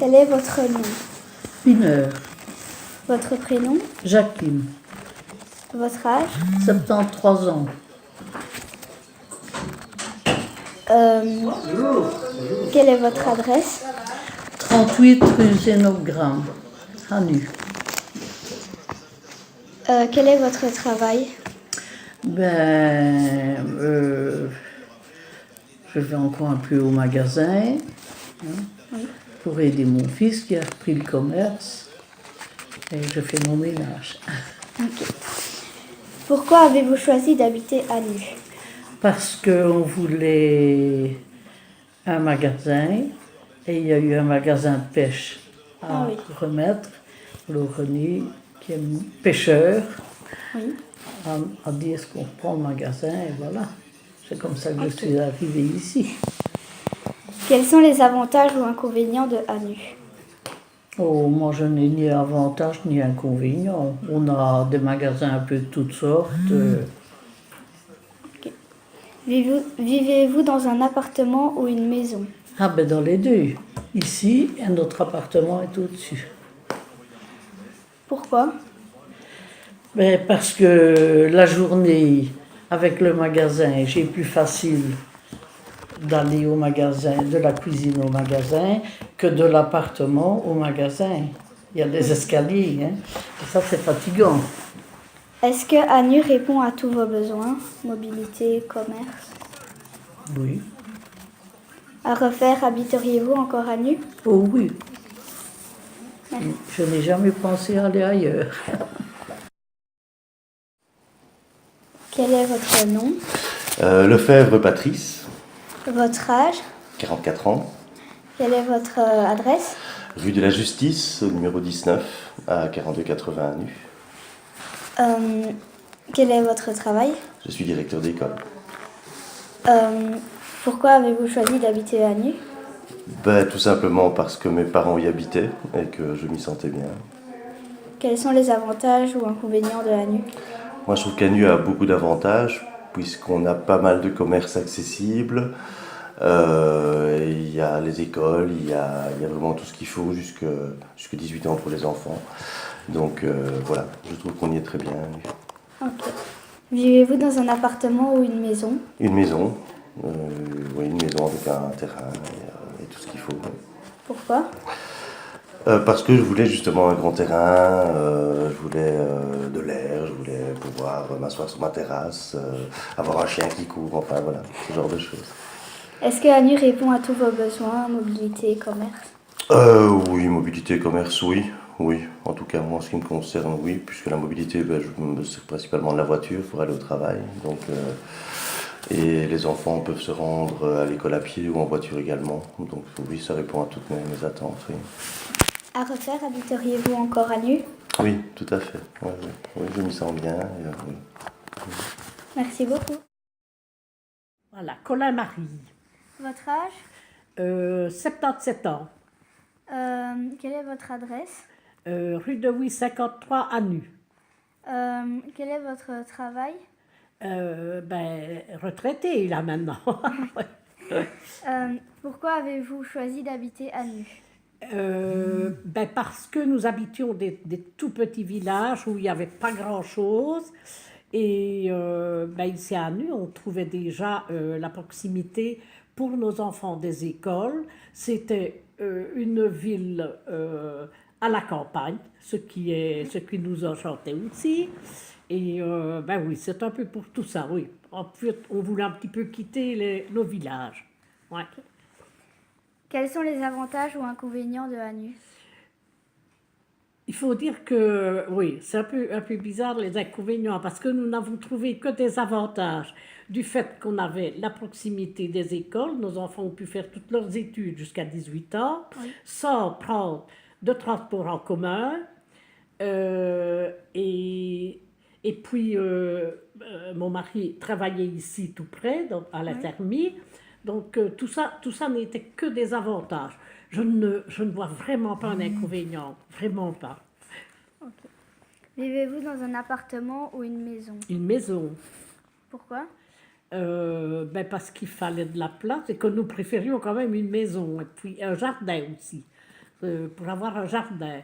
Quel est votre nom? Pineur. Votre prénom? Jacqueline. Votre âge? 73 ans. Quelle est votre adresse? 38 rue Zénogramme, à Nu. Quel est votre travail? Je vais encore un peu au magasin pour aider mon fils qui a repris le commerce et je fais mon ménage. Ok. Pourquoi avez-vous choisi d'habiter à Nu? Parce qu'on voulait un magasin et il y a eu un magasin de pêche à remettre. Le René, qui est pêcheur, a dit est-ce qu'on reprend le magasin et voilà. C'est comme ça que je suis arrivée ici. Quels sont les avantages ou inconvénients de Nu? Oh, moi je n'ai ni avantage ni inconvénient. On a des magasins un peu de toutes sortes. Vivez-vous dans un appartement ou une maison? Ah ben dans les deux. Ici, et notre appartement est au-dessus. Pourquoi? Ben, parce que la journée, avec le magasin, j'ai plus facile d'aller au magasin, de la cuisine au magasin, que de l'appartement au magasin. Il y a des escaliers, hein. Et ça c'est fatigant. Est-ce que Nu répond à tous vos besoins? Mobilité, commerce? Oui. À refaire, habiteriez-vous encore à Nu? Oh oui. Je n'ai jamais pensé aller ailleurs. Quel est votre nom? Lefebvre Patrice, Votre âge? 44 ans, Quelle est votre adresse? rue de la Justice, au numéro 19, à 4280 à Nu. Quel est votre travail? Je suis directeur d'école. Pourquoi avez-vous choisi d'habiter à Nu? Tout simplement parce que mes parents y habitaient et que je m'y sentais bien. Quels sont les avantages ou inconvénients de Nu? Moi, je trouve qu'Anu a beaucoup d'avantages, puisqu'on a pas mal de commerces accessibles. Il y a les écoles, il y a vraiment tout ce qu'il faut jusque 18 ans pour les enfants. Donc voilà, je trouve qu'on y est très bien. Ok. Vivez-vous dans un appartement ou une maison? Une maison, oui, une maison avec un terrain et tout ce qu'il faut. Pourquoi? Parce que je voulais justement un grand terrain, je voulais de l'air, je voulais pouvoir m'asseoir sur ma terrasse, avoir un chien qui court, enfin voilà, ce genre de choses. Est-ce que Nu répond à tous vos besoins, mobilité, commerce? Oui, mobilité, commerce, oui. Oui, en tout cas, moi, en ce qui me concerne, oui, puisque la mobilité, je me sers principalement de la voiture pour aller au travail. Donc, et les enfants peuvent se rendre à l'école à pied ou en voiture également. Donc, oui, ça répond à toutes mes attentes, oui. À refaire, habiteriez-vous encore à Nu? Oui, tout à fait. Oui, oui. Oui, je m'y sens bien. Oui. Merci beaucoup. Voilà, Colin Marie, Votre âge? 77 ans, Quelle est votre adresse? rue de Huy 53 à Nu. Quel est votre travail? Retraité là maintenant. Pourquoi avez-vous choisi d'habiter à Nu? Parce que nous habitions des tout petits villages où il n'y avait pas grand-chose. Et ici à Nu, on trouvait déjà la proximité pour nos enfants des écoles. C'était une ville à la campagne, ce qui nous enchantait aussi. Et oui, c'est un peu pour tout ça, oui. En fait, on voulait un petit peu quitter nos villages. Ouais. Quels sont les avantages ou inconvénients de Nu? Il faut dire que, oui, c'est un peu bizarre les inconvénients, parce que nous n'avons trouvé que des avantages du fait qu'on avait la proximité des écoles. Nos enfants ont pu faire toutes leurs études jusqu'à 18 ans, sans prendre de transport en commun. Et puis, mon mari travaillait ici tout près, donc à la Thermie. Donc, tout ça n'était que des avantages. Je ne vois vraiment pas un inconvénient, vraiment pas. Okay. Vivez-vous dans un appartement ou une maison? Une maison. Pourquoi? Parce qu'il fallait de la place et que nous préférions quand même une maison et puis un jardin aussi. pour avoir un jardin.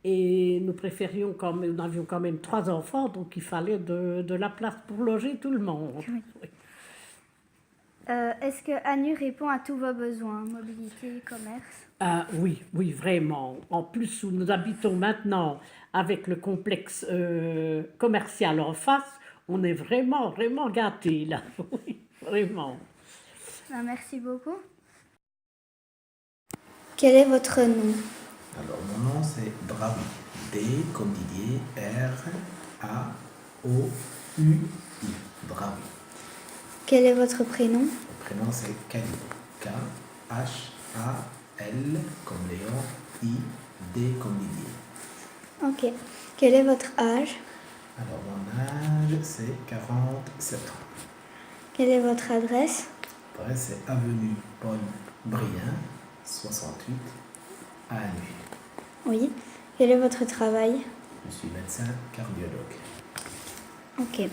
Et nous préférions quand même, nous avions quand même 3 enfants, donc il fallait de la place pour loger tout le monde. Oui. Oui. Est-ce que ANU répond à tous vos besoins, mobilité, commerce? Ah, oui, oui, vraiment. En plus, où nous habitons maintenant avec le complexe commercial en face, on est vraiment, vraiment gâtés là. Oui, vraiment. Merci beaucoup. Quel est votre nom? Alors, mon nom c'est Braoui. D comme Didier, R-A-O-U-I. Braoui. Quel est votre prénom? Le prénom c'est Khalil. K-H-A-L comme Léon, I-D comme Didier. Ok. Quel est votre âge? Alors, mon âge c'est 47 ans. Quelle est votre adresse? Après, c'est avenue Paul Brien, 68, à Anu. Oui. Quel est votre travail? Je suis médecin cardiologue. Ok.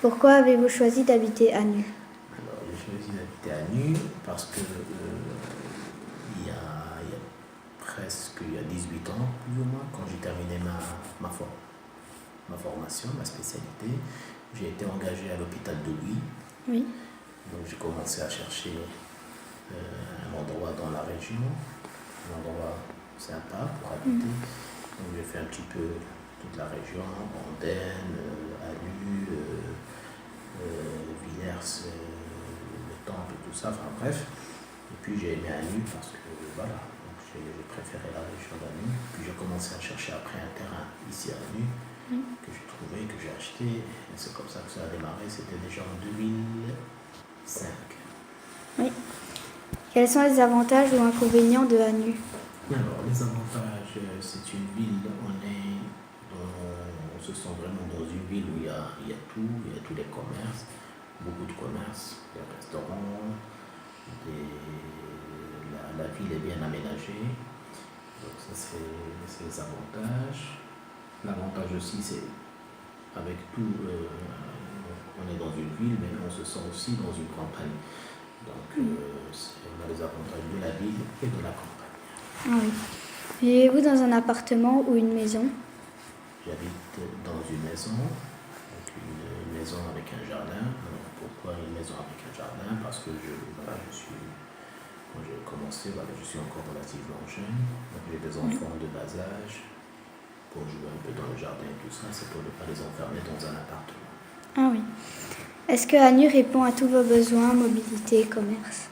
Pourquoi avez-vous choisi d'habiter à Nu? Alors, j'ai choisi d'habiter à Nu parce que il y a presque 18 ans, plus ou moins, quand j'ai terminé ma formation, ma spécialité, j'ai été engagé à l'hôpital de Louis. Oui. Donc, j'ai commencé à chercher un endroit dans la région, un endroit sympa pour habiter. Donc, j'ai fait un petit peu toute la région, Andenne, Alu, Villers, le Temple, tout ça, enfin bref. Et puis j'ai aimé Anu parce que voilà, j'ai préféré la région d'Anu. Puis j'ai commencé à chercher après un terrain ici à Anu que j'ai trouvé, que j'ai acheté. Et c'est comme ça que ça a démarré, c'était déjà en 2005. Oui. Quels sont les avantages ou inconvénients de Anu? Alors, les avantages, c'est une ville, on se sent vraiment dans une ville où il y a tout, il y a tous les commerces, beaucoup de commerces, des restaurants, la ville est bien aménagée, donc ça c'est les avantages. L'avantage aussi c'est avec tout, on est dans une ville mais on se sent aussi dans une campagne, donc on a les avantages de la ville et de la campagne. Ah oui. Vivez-vous dans un appartement ou une maison? J'habite dans une maison avec un jardin. Alors pourquoi une maison avec un jardin? Parce que quand j'ai commencé, je suis encore relativement jeune. Donc j'ai des enfants de bas âge. Pour jouer un peu dans le jardin et tout ça, c'est pour ne pas les enfermer dans un appartement. Ah oui. Est-ce que Anu répond à tous vos besoins, mobilité, commerce?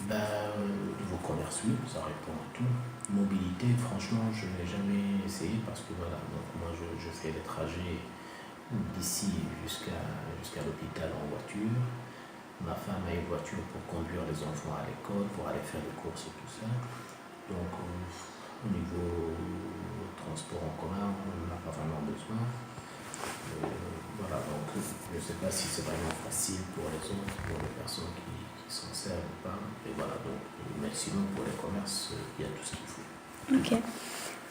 Niveau commerce, oui, ça répond à tout. Mobilité, franchement, je n'ai jamais essayé parce que voilà, donc moi je fais les trajets d'ici jusqu'à l'hôpital en voiture. Ma femme a une voiture pour conduire les enfants à l'école, pour aller faire les courses et tout ça. Donc au niveau transport en commun, on n'en a pas vraiment besoin. Voilà, donc je ne sais pas si c'est vraiment facile pour les autres, pour les personnes qui s'en servent ou pas. Et voilà, donc, mais sinon pour les commerces, il y a tout ce qu'il faut. Ok.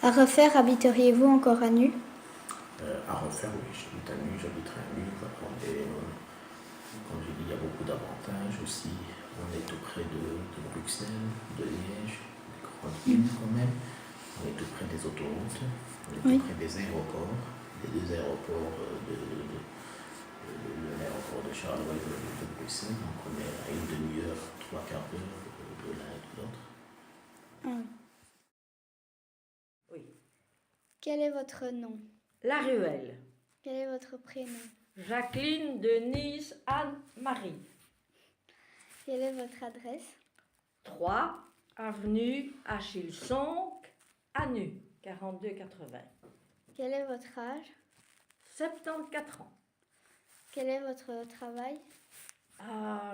À refaire, habiteriez-vous encore à Nu? À refaire, oui, j'habite à Nu, j'habiterai à Nu. Comme j'ai dit, il y a beaucoup d'avantages aussi. On est tout près de Bruxelles, de Liège, des grandes villes quand même. On est tout près des autoroutes, on est tout près des aéroports, des deux aéroports, l'aéroport de Charleroi et de Bruxelles. Donc on est à une demi-heure, 3/4 d'heure de l'un et de l'autre. Ah. Oui. Quel est votre nom? La Ruelle. Quel est votre prénom? Jacqueline Denise Anne-Marie. Quelle est votre adresse? 3 avenue Achille Sonck, Anu, 4280. Quel est votre âge? 74 ans. Quel est votre travail?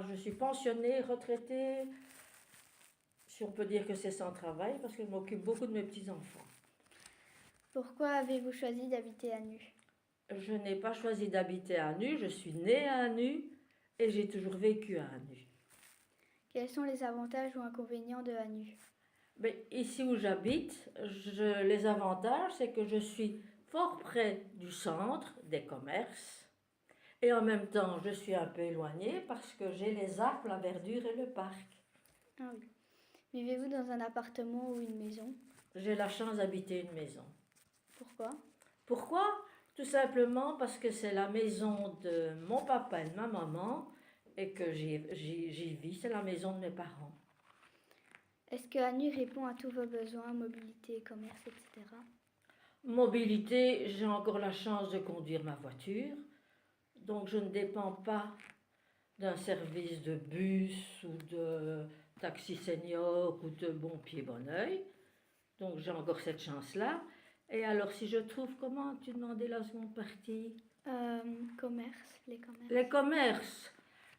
Je suis pensionnée, retraitée. Si on peut dire que c'est sans travail, parce que je m'occupe beaucoup de mes petits-enfants. Pourquoi avez-vous choisi d'habiter à Nu? Je n'ai pas choisi d'habiter à Anu, je suis née à Anu et j'ai toujours vécu à Anu. Quels sont les avantages ou inconvénients de Anu? Ici où j'habite, les avantages, c'est que je suis fort près du centre des commerces et en même temps, je suis un peu éloignée parce que j'ai les arbres, la verdure et le parc. Ah oui. Vivez-vous dans un appartement ou une maison? J'ai la chance d'habiter une maison. Pourquoi? Pourquoi? Tout simplement parce que c'est la maison de mon papa et de ma maman et que j'y vis, c'est la maison de mes parents. Est-ce que ANU répond à tous vos besoins, mobilité, commerce, etc.? Mobilité, j'ai encore la chance de conduire ma voiture, donc je ne dépends pas d'un service de bus ou de taxi senior ou de Bon Pied Bon Oeil. Donc j'ai encore cette chance-là. Et alors si je trouve, comment tu demandais la seconde partie? Commerce, les commerces. Les commerces.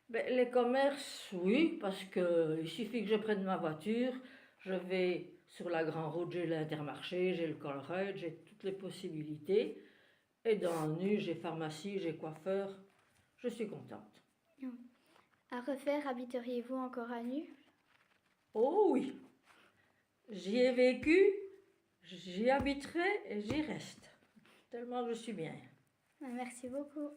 Ben, les commerces, oui, parce qu'il suffit que je prenne ma voiture, je vais sur la grande route, j'ai l'Intermarché, j'ai le Colruyt, j'ai toutes les possibilités. Et dans Nu, j'ai pharmacie, j'ai coiffeur. Je suis contente. À refaire, habiteriez-vous encore à Nu? Oh oui, j'y ai vécu, j'y habiterai et j'y reste. Tellement je suis bien. Merci beaucoup.